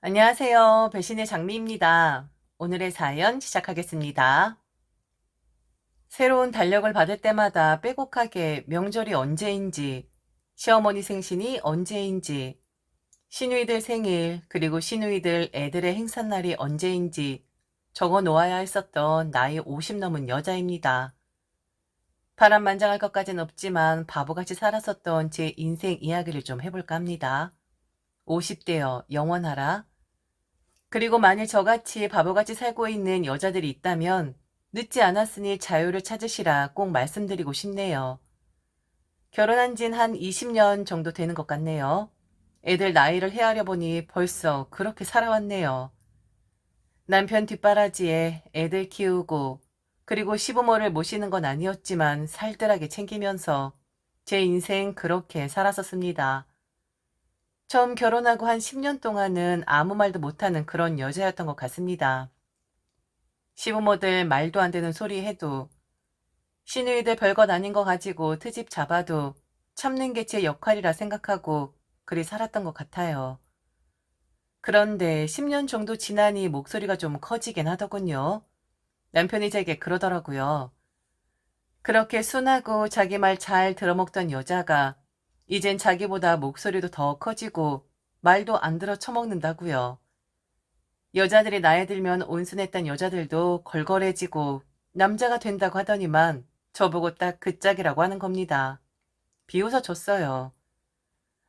안녕하세요. 배신의 장미입니다. 오늘의 사연 시작하겠습니다. 새로운 달력을 받을 때마다 빼곡하게 명절이 언제인지, 시어머니 생신이 언제인지, 시누이들 생일, 그리고 시누이들 애들의 행사날이 언제인지 적어 놓아야 했었던 나이 50 넘은 여자입니다. 파란만장할 것까진 없지만 바보같이 살았었던 제 인생 이야기를 좀 해볼까 합니다. 50대여 영원하라. 그리고 만일 저같이 바보같이 살고 있는 여자들이 있다면 늦지 않았으니 자유를 찾으시라 꼭 말씀드리고 싶네요. 결혼한 지는 한 20년 정도 되는 것 같네요. 애들 나이를 헤아려 보니 벌써 그렇게 살아왔네요. 남편 뒷바라지에 애들 키우고 그리고 시부모를 모시는 건 아니었지만 살뜰하게 챙기면서 제 인생 그렇게 살았었습니다. 처음 결혼하고 한 10년 동안은 아무 말도 못하는 그런 여자였던 것 같습니다. 시부모들 말도 안 되는 소리 해도 시누이들 별것 아닌 거 가지고 트집 잡아도 참는 게 제 역할이라 생각하고 그리 살았던 것 같아요. 그런데 10년 정도 지나니 목소리가 좀 커지긴 하더군요. 남편이 제게 그러더라고요. 그렇게 순하고 자기 말 잘 들어먹던 여자가 이젠 자기보다 목소리도 더 커지고 말도 안 들어 처먹는다고요. 여자들이 나이 들면 온순했던 여자들도 걸걸해지고 남자가 된다고 하더니만 저보고 딱 그 짝이라고 하는 겁니다. 비웃어 줬어요.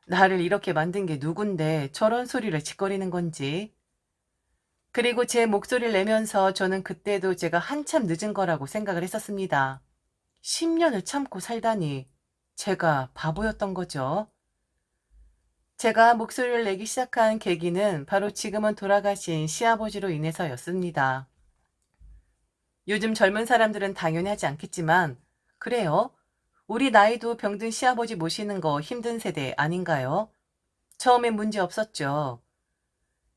나를 이렇게 만든 게 누군데 저런 소리를 짓거리는 건지. 그리고 제 목소리를 내면서 저는 그때도 제가 한참 늦은 거라고 생각을 했었습니다. 10년을 참고 살다니 제가 바보였던 거죠. 제가 목소리를 내기 시작한 계기는 바로 지금은 돌아가신 시아버지로 인해서였습니다. 요즘 젊은 사람들은 당연히 하지 않겠지만, 그래요. 우리 나이도 병든 시아버지 모시는 거 힘든 세대 아닌가요? 처음엔 문제 없었죠.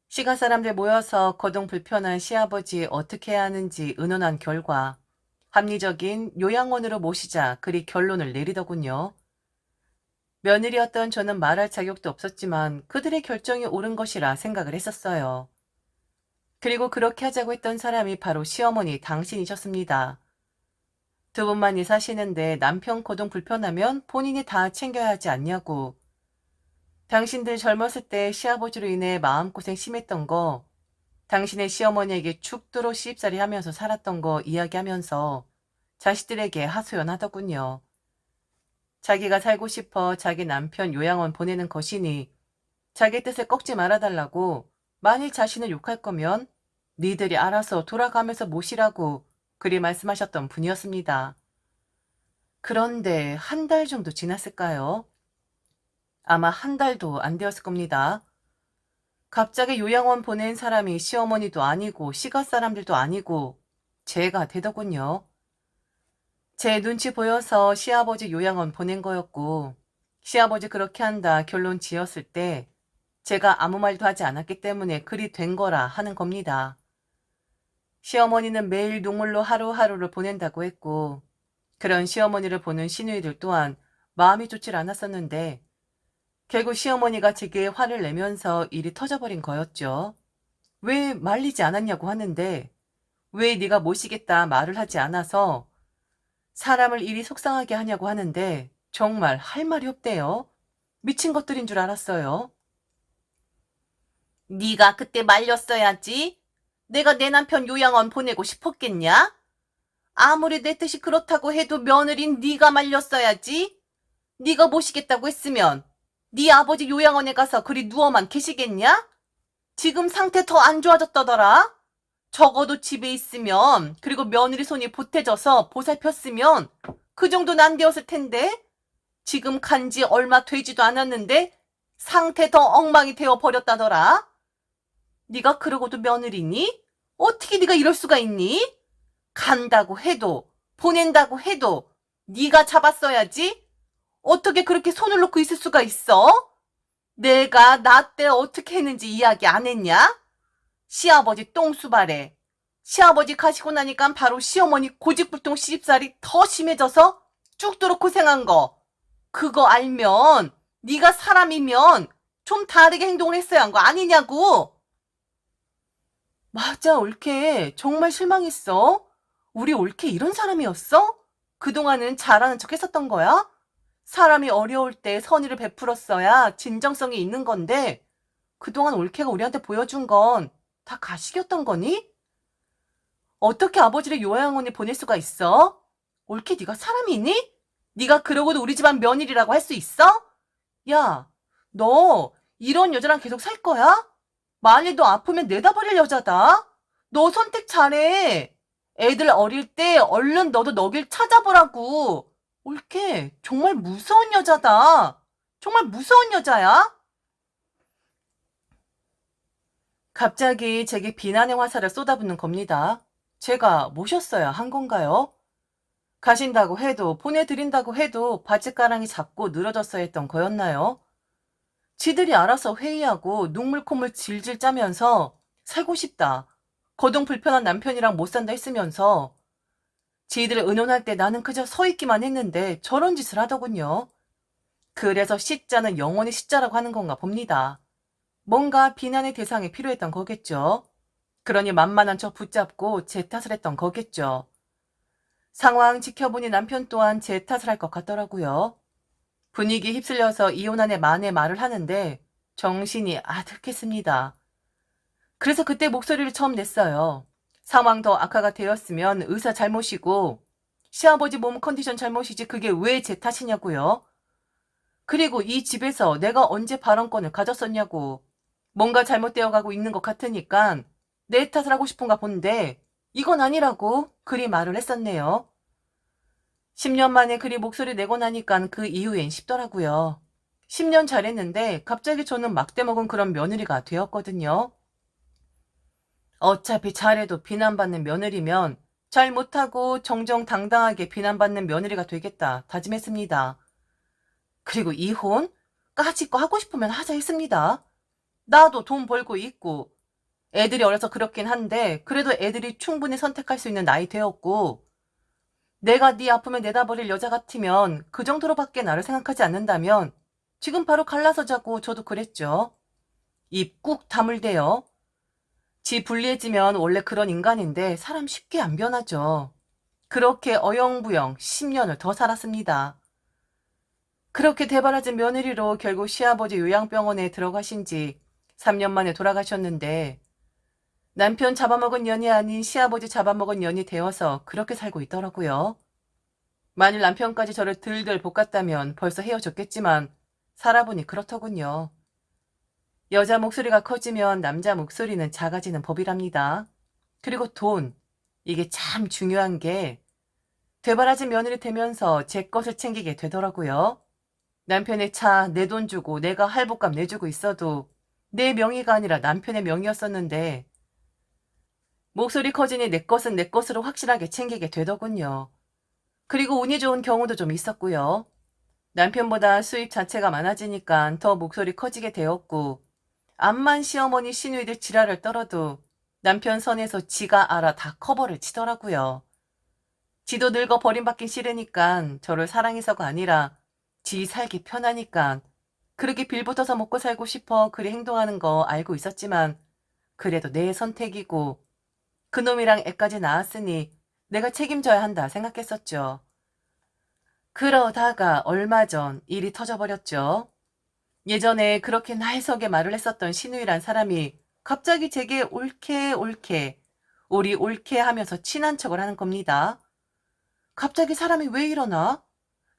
시가 사람들 모여서 거동 불편한 시아버지 어떻게 해야 하는지 의논한 결과, 합리적인 요양원으로 모시자 그리 결론을 내리더군요. 며느리였던 저는 말할 자격도 없었지만 그들의 결정이 옳은 것이라 생각을 했었어요. 그리고 그렇게 하자고 했던 사람이 바로 시어머니 당신이셨습니다. 두 분만이 사시는데 남편 거동 불편하면 본인이 다 챙겨야 하지 않냐고. 당신들 젊었을 때 시아버지로 인해 마음고생 심했던 거, 당신의 시어머니에게 죽도록 시집살이 하면서 살았던 거 이야기하면서 자식들에게 하소연하더군요. 자기가 살고 싶어 자기 남편 요양원 보내는 것이니 자기 뜻에 꺾지 말아달라고, 만일 자신을 욕할 거면 니들이 알아서 돌아가면서 모시라고 그리 말씀하셨던 분이었습니다. 그런데 한 달 정도 지났을까요? 아마 한 달도 안 되었을 겁니다. 갑자기 요양원 보낸 사람이 시어머니도 아니고 시가 사람들도 아니고 제가 되더군요. 제 눈치 보여서 시아버지 요양원 보낸 거였고, 시아버지 그렇게 한다 결론 지었을 때 제가 아무 말도 하지 않았기 때문에 그리 된 거라 하는 겁니다. 시어머니는 매일 눈물로 하루하루를 보낸다고 했고, 그런 시어머니를 보는 시누이들 또한 마음이 좋질 않았었는데, 결국 시어머니가 제게 화를 내면서 일이 터져버린 거였죠. 왜 말리지 않았냐고 하는데, 왜 네가 모시겠다 말을 하지 않아서 사람을 일이 속상하게 하냐고 하는데, 정말 할 말이 없대요. 미친 것들인 줄 알았어요. 네가 그때 말렸어야지. 내가 내 남편 요양원 보내고 싶었겠냐? 아무리 내 뜻이 그렇다고 해도 며느린 네가 말렸어야지. 네가 모시겠다고 했으면 네 아버지 요양원에 가서 그리 누워만 계시겠냐? 지금 상태 더 안 좋아졌다더라. 적어도 집에 있으면, 그리고 며느리 손이 보태져서 보살폈으면 그 정도는 안 되었을 텐데, 지금 간지 얼마 되지도 않았는데 상태 더 엉망이 되어 버렸다더라. 네가 그러고도 며느리니? 어떻게 네가 이럴 수가 있니? 간다고 해도 보낸다고 해도 네가 잡았어야지. 어떻게 그렇게 손을 놓고 있을 수가 있어? 내가 나 때 어떻게 했는지 이야기 안 했냐? 시아버지 똥수발에 시아버지 가시고 나니까 바로 시어머니 고집불통 시집살이 더 심해져서 죽도록 고생한 거, 그거 알면 네가 사람이면 좀 다르게 행동을 했어야 한 거 아니냐고. 맞아, 올케. 정말 실망했어. 우리 올케 이런 사람이었어? 그동안은 잘하는 척 했었던 거야? 사람이 어려울 때 선의를 베풀었어야 진정성이 있는 건데, 그동안 올케가 우리한테 보여준 건 다 가식이었던 거니? 어떻게 아버지를 요양원에 보낼 수가 있어? 올케 네가 사람이니? 네가 그러고도 우리 집안 며느리라고 할 수 있어? 야, 너 이런 여자랑 계속 살 거야? 만일 너 아프면 내다 버릴 여자다. 너 선택 잘해. 애들 어릴 때 얼른 너도 너 길 찾아보라고. 올케, 정말 무서운 여자다. 정말 무서운 여자야? 갑자기 제게 비난의 화살을 쏟아붓는 겁니다. 제가 모셨어야 한 건가요? 가신다고 해도 보내드린다고 해도 바짓가랑이 잡고 늘어졌어야 했던 거였나요? 지들이 알아서 회의하고 눈물 콧물 질질 짜면서 살고 싶다. 거동 불편한 남편이랑 못 산다 했으면서 지들 의논할 때 나는 그저 서 있기만 했는데 저런 짓을 하더군요. 그래서 시자는 영원히 시자라고 하는 건가 봅니다. 뭔가 비난의 대상이 필요했던 거겠죠. 그러니 만만한 척 붙잡고 제 탓을 했던 거겠죠. 상황 지켜보니 남편 또한 제 탓을 할 것 같더라고요. 분위기에 휩쓸려서 이혼한의 만에 말을 하는데 정신이 아득했습니다. 그래서 그때 목소리를 처음 냈어요. 상황 더 악화가 되었으면 의사 잘못이고 시아버지 몸 컨디션 잘못이지 그게 왜 제 탓이냐고요. 그리고 이 집에서 내가 언제 발언권을 가졌었냐고. 뭔가 잘못되어 가고 있는 것 같으니까 내 탓을 하고 싶은가 본데 이건 아니라고 그리 말을 했었네요. 10년 만에 그리 목소리 내고 나니까 그 이후엔 쉽더라고요. 10년 잘했는데 갑자기 저는 막대 먹은 그런 며느리가 되었거든요. 어차피 잘해도 비난받는 며느리면 잘 못하고 정정당당하게 비난받는 며느리가 되겠다 다짐했습니다. 그리고 이혼? 까짓 거 하고 싶으면 하자 했습니다. 나도 돈 벌고 있고 애들이 어려서 그렇긴 한데 그래도 애들이 충분히 선택할 수 있는 나이 되었고 내가 네 아픔을 내다버릴 여자 같으면 그 정도로밖에 나를 생각하지 않는다면 지금 바로 갈라서 자고 저도 그랬죠. 입 꾹 다물대요. 지 불리해지면 원래 그런 인간인데 사람 쉽게 안 변하죠. 그렇게 어영부영 10년을 더 살았습니다. 그렇게 대바라진 며느리로 결국 시아버지 요양병원에 들어가신 지 3년 만에 돌아가셨는데 남편 잡아먹은 년이 아닌 시아버지 잡아먹은 년이 되어서 그렇게 살고 있더라고요. 만일 남편까지 저를 들들 볶았다면 벌써 헤어졌겠지만 살아보니 그렇더군요. 여자 목소리가 커지면 남자 목소리는 작아지는 법이랍니다. 그리고 돈, 이게 참 중요한 게 되바라진 며느리 되면서 제 것을 챙기게 되더라고요. 남편의 차 내 돈 주고 내가 할부값 내주고 있어도 내 명의가 아니라 남편의 명의였었는데 목소리 커지니 내 것은 내 것으로 확실하게 챙기게 되더군요. 그리고 운이 좋은 경우도 좀 있었고요. 남편보다 수입 자체가 많아지니까 더 목소리 커지게 되었고 암만 시어머니 시누이들 지랄을 떨어도 남편 선에서 지가 알아 다 커버를 치더라고요. 지도 늙어 버림받긴 싫으니까 저를 사랑해서가 아니라 지 살기 편하니까 그렇게 빌붙어서 먹고 살고 싶어 그리 행동하는 거 알고 있었지만 그래도 내 선택이고 그놈이랑 애까지 낳았으니 내가 책임져야 한다 생각했었죠. 그러다가 얼마 전 일이 터져버렸죠. 예전에 그렇게 나이석에 말을 했었던 신우이란 사람이 갑자기 제게 옳게 옳게 우리 옳게 하면서 친한 척을 하는 겁니다. 갑자기 사람이 왜 이러나?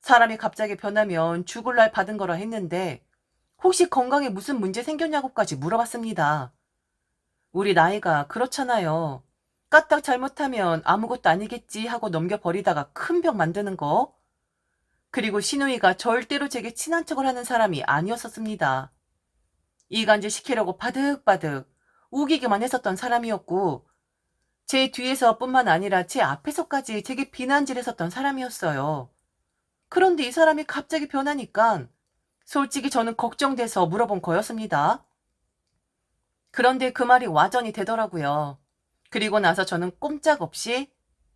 사람이 갑자기 변하면 죽을 날 받은 거라 했는데 혹시 건강에 무슨 문제 생겼냐고까지 물어봤습니다. 우리 나이가 그렇잖아요. 까딱 잘못하면 아무것도 아니겠지 하고 넘겨버리다가 큰 병 만드는 거. 그리고 신우이가 절대로 제게 친한 척을 하는 사람이 아니었었습니다. 이간질 시키려고 바득바득 우기기만 했었던 사람이었고 제 뒤에서 뿐만 아니라 제 앞에서까지 제게 비난질했었던 사람이었어요. 그런데 이 사람이 갑자기 변하니까 솔직히 저는 걱정돼서 물어본 거였습니다. 그런데 그 말이 와전이 되더라고요. 그리고 나서 저는 꼼짝없이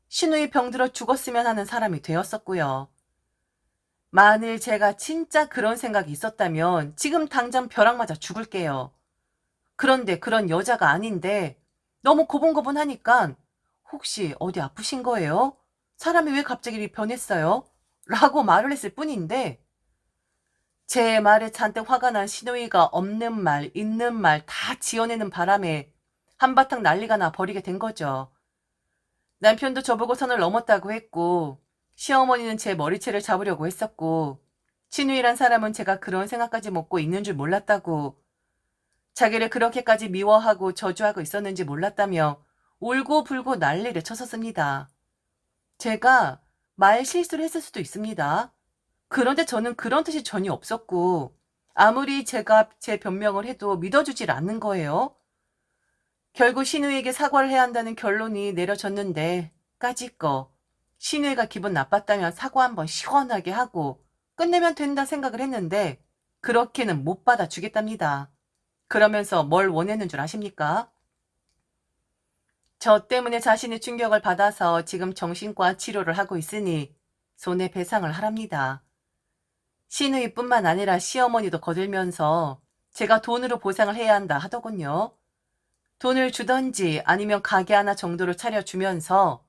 신우이 병들어 죽었으면 하는 사람이 되었었고요. 만일 제가 진짜 그런 생각이 있었다면 지금 당장 벼락 맞아 죽을게요. 그런데 그런 여자가 아닌데 너무 고분고분하니까 혹시 어디 아프신 거예요? 사람이 왜 갑자기 이렇게 변했어요? 라고 말을 했을 뿐인데 제 말에 잔뜩 화가 난 시누이가 없는 말, 있는 말 다 지어내는 바람에 한바탕 난리가 나 버리게 된 거죠. 남편도 저보고 선을 넘었다고 했고 시어머니는 제 머리채를 잡으려고 했었고 시누이란 사람은 제가 그런 생각까지 먹고 있는 줄 몰랐다고 자기를 그렇게까지 미워하고 저주하고 있었는지 몰랐다며 울고불고 난리를 쳤었습니다. 제가 말 실수를 했을 수도 있습니다. 그런데 저는 그런 뜻이 전혀 없었고 아무리 제가 제 변명을 해도 믿어주질 않는 거예요. 결국 신우에게 사과를 해야 한다는 결론이 내려졌는데 까짓거 신우가 기분 나빴다면 사과 한번 시원하게 하고 끝내면 된다 생각을 했는데 그렇게는 못 받아주겠답니다. 그러면서 뭘 원했는 줄 아십니까? 저 때문에 자신이 충격을 받아서 지금 정신과 치료를 하고 있으니 손해배상을 하랍니다. 시누이뿐만 아니라 시어머니도 거들면서 제가 돈으로 보상을 해야 한다 하더군요. 돈을 주던지 아니면 가게 하나 정도를 차려주면서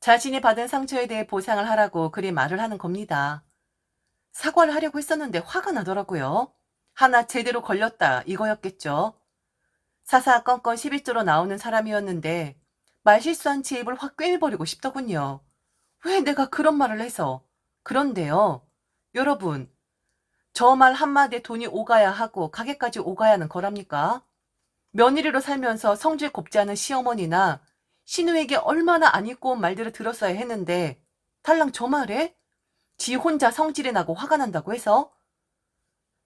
자신이 받은 상처에 대해 보상을 하라고 그리 말을 하는 겁니다. 사과를 하려고 했었는데 화가 나더라고요. 하나 제대로 걸렸다 이거였겠죠. 사사건건 11조로 나오는 사람이었는데 말실수한 지 입을 확 꿰매버리고 싶더군요. 왜 내가 그런 말을 해서. 그런데요. 여러분, 저 말 한마디에 돈이 오가야 하고 가게까지 오가야 하는 거랍니까? 며느리로 살면서 성질 곱지 않은 시어머니나 신우에게 얼마나 안 입고 온 말들을 들었어야 했는데 달랑 저 말에 지 혼자 성질이 나고 화가 난다고 해서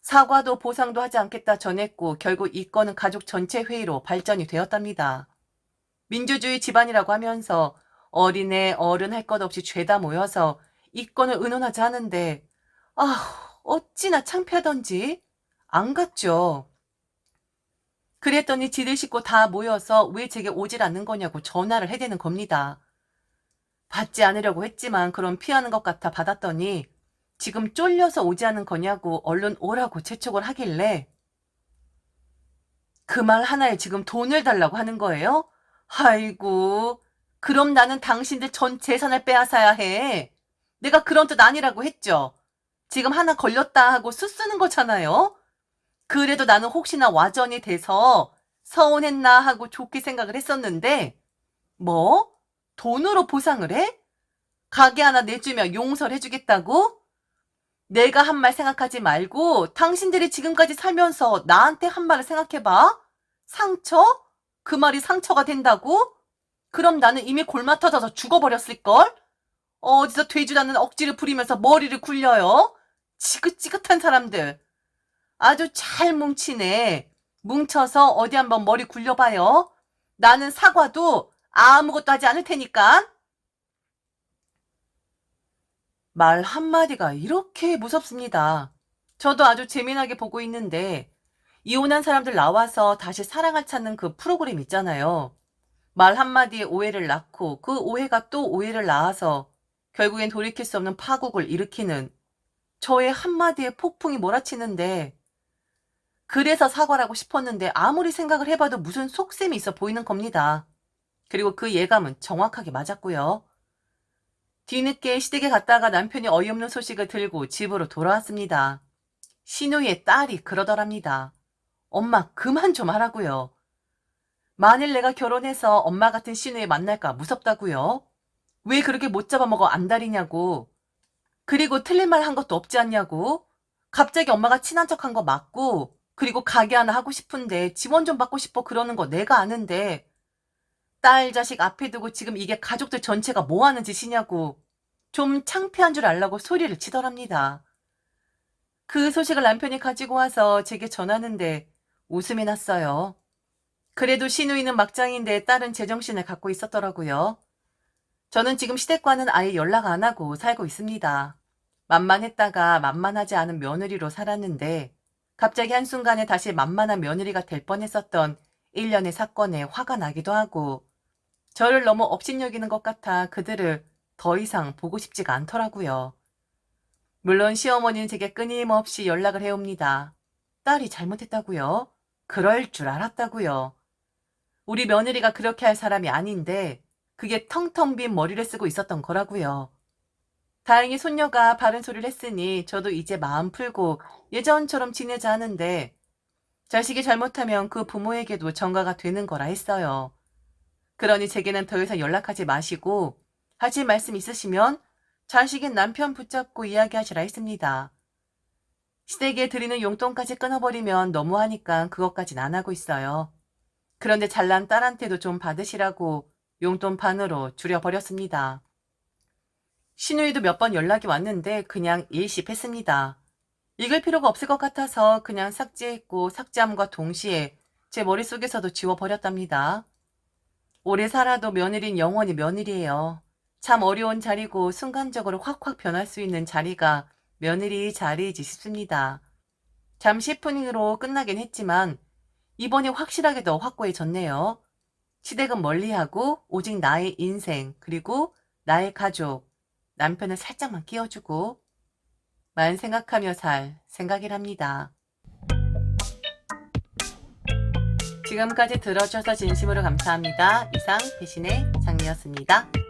사과도 보상도 하지 않겠다 전했고 결국 이 건은 가족 전체 회의로 발전이 되었답니다. 민주주의 집안이라고 하면서 어린애 어른 할 것 없이 죄다 모여서 이 건을 의논하자 하는데 어찌나 창피하던지 안 갔죠. 그랬더니 지들 식구 다 모여서 왜 제게 오질 않는 거냐고 전화를 해대는 겁니다. 받지 않으려고 했지만 그럼 피하는 것 같아 받았더니 지금 쫄려서 오지 않은 거냐고 얼른 오라고 재촉을 하길래 그 말 하나에 지금 돈을 달라고 하는 거예요? 아이고, 그럼 나는 당신들 전 재산을 빼앗아야 해. 내가 그런 뜻 아니라고 했죠. 지금 하나 걸렸다 하고 수쓰는 거잖아요. 그래도 나는 혹시나 와전이 돼서 서운했나 하고 좋게 생각을 했었는데 뭐? 돈으로 보상을 해? 가게 하나 내주면 용서를 해주겠다고? 내가 한 말 생각하지 말고 당신들이 지금까지 살면서 나한테 한 말을 생각해봐. 상처? 그 말이 상처가 된다고? 그럼 나는 이미 골마 터져서 죽어버렸을걸? 어디서 되지도 않는 억지를 부리면서 머리를 굴려요? 지긋지긋한 사람들. 아주 잘 뭉치네. 뭉쳐서 어디 한번 머리 굴려봐요. 나는 사과도 아무것도 하지 않을 테니까. 말 한마디가 이렇게 무섭습니다. 저도 아주 재미나게 보고 있는데 이혼한 사람들 나와서 다시 사랑을 찾는 그 프로그램 있잖아요. 말 한마디에 오해를 낳고 그 오해가 또 오해를 낳아서 결국엔 돌이킬 수 없는 파국을 일으키는 저의 한마디에 폭풍이 몰아치는데 그래서 사과라고 싶었는데 아무리 생각을 해봐도 무슨 속셈이 있어 보이는 겁니다. 그리고 그 예감은 정확하게 맞았고요. 뒤늦게 시댁에 갔다가 남편이 어이없는 소식을 들고 집으로 돌아왔습니다. 시누이의 딸이 그러더랍니다. 엄마 그만 좀 하라고요. 만일 내가 결혼해서 엄마 같은 시누이 만날까 무섭다고요. 왜 그렇게 못 잡아먹어 안달이냐고. 그리고 틀린 말 한 것도 없지 않냐고. 갑자기 엄마가 친한 척한 거 맞고 그리고 가게 하나 하고 싶은데 지원 좀 받고 싶어 그러는 거 내가 아는데 딸 자식 앞에 두고 지금 이게 가족들 전체가 뭐 하는 짓이냐고 좀 창피한 줄 알라고 소리를 치더랍니다. 그 소식을 남편이 가지고 와서 제게 전하는데 웃음이 났어요. 그래도 시누이는 막장인데 딸은 제정신을 갖고 있었더라고요. 저는 지금 시댁과는 아예 연락 안 하고 살고 있습니다. 만만했다가 만만하지 않은 며느리로 살았는데 갑자기 한순간에 다시 만만한 며느리가 될 뻔했었던 일련의 사건에 화가 나기도 하고 저를 너무 업신여기는 것 같아 그들을 더 이상 보고 싶지가 않더라고요. 물론 시어머니는 제게 끊임없이 연락을 해옵니다. 딸이 잘못했다고요? 그럴 줄 알았다고요. 우리 며느리가 그렇게 할 사람이 아닌데 그게 텅텅 빈 머리를 쓰고 있었던 거라고요. 다행히 손녀가 바른 소리를 했으니 저도 이제 마음 풀고 예전처럼 지내자 하는데 자식이 잘못하면 그 부모에게도 전가가 되는 거라 했어요. 그러니 제게는 더 이상 연락하지 마시고 하실 말씀 있으시면 자식인 남편 붙잡고 이야기하시라 했습니다. 시댁에 드리는 용돈까지 끊어버리면 너무하니까 그것까진 안 하고 있어요. 그런데 잘난 딸한테도 좀 받으시라고 용돈 반으로 줄여버렸습니다. 시누이도 몇 번 연락이 왔는데 그냥 일십했습니다. 읽을 필요가 없을 것 같아서 그냥 삭제했고 삭제함과 동시에 제 머릿속에서도 지워버렸답니다. 오래 살아도 며느리는 영원히 며느리예요. 참 어려운 자리고 순간적으로 확확 변할 수 있는 자리가 며느리 자리이지 싶습니다. 잠시 해프닝으로 끝나긴 했지만 이번이 확실하게 더 확고해졌네요. 시댁은 멀리하고 오직 나의 인생 그리고 나의 가족, 남편을 살짝만 끼워주고 만 생각하며 살 생각이랍니다. 지금까지 들어주셔서 진심으로 감사합니다. 이상 배신의 장미였습니다.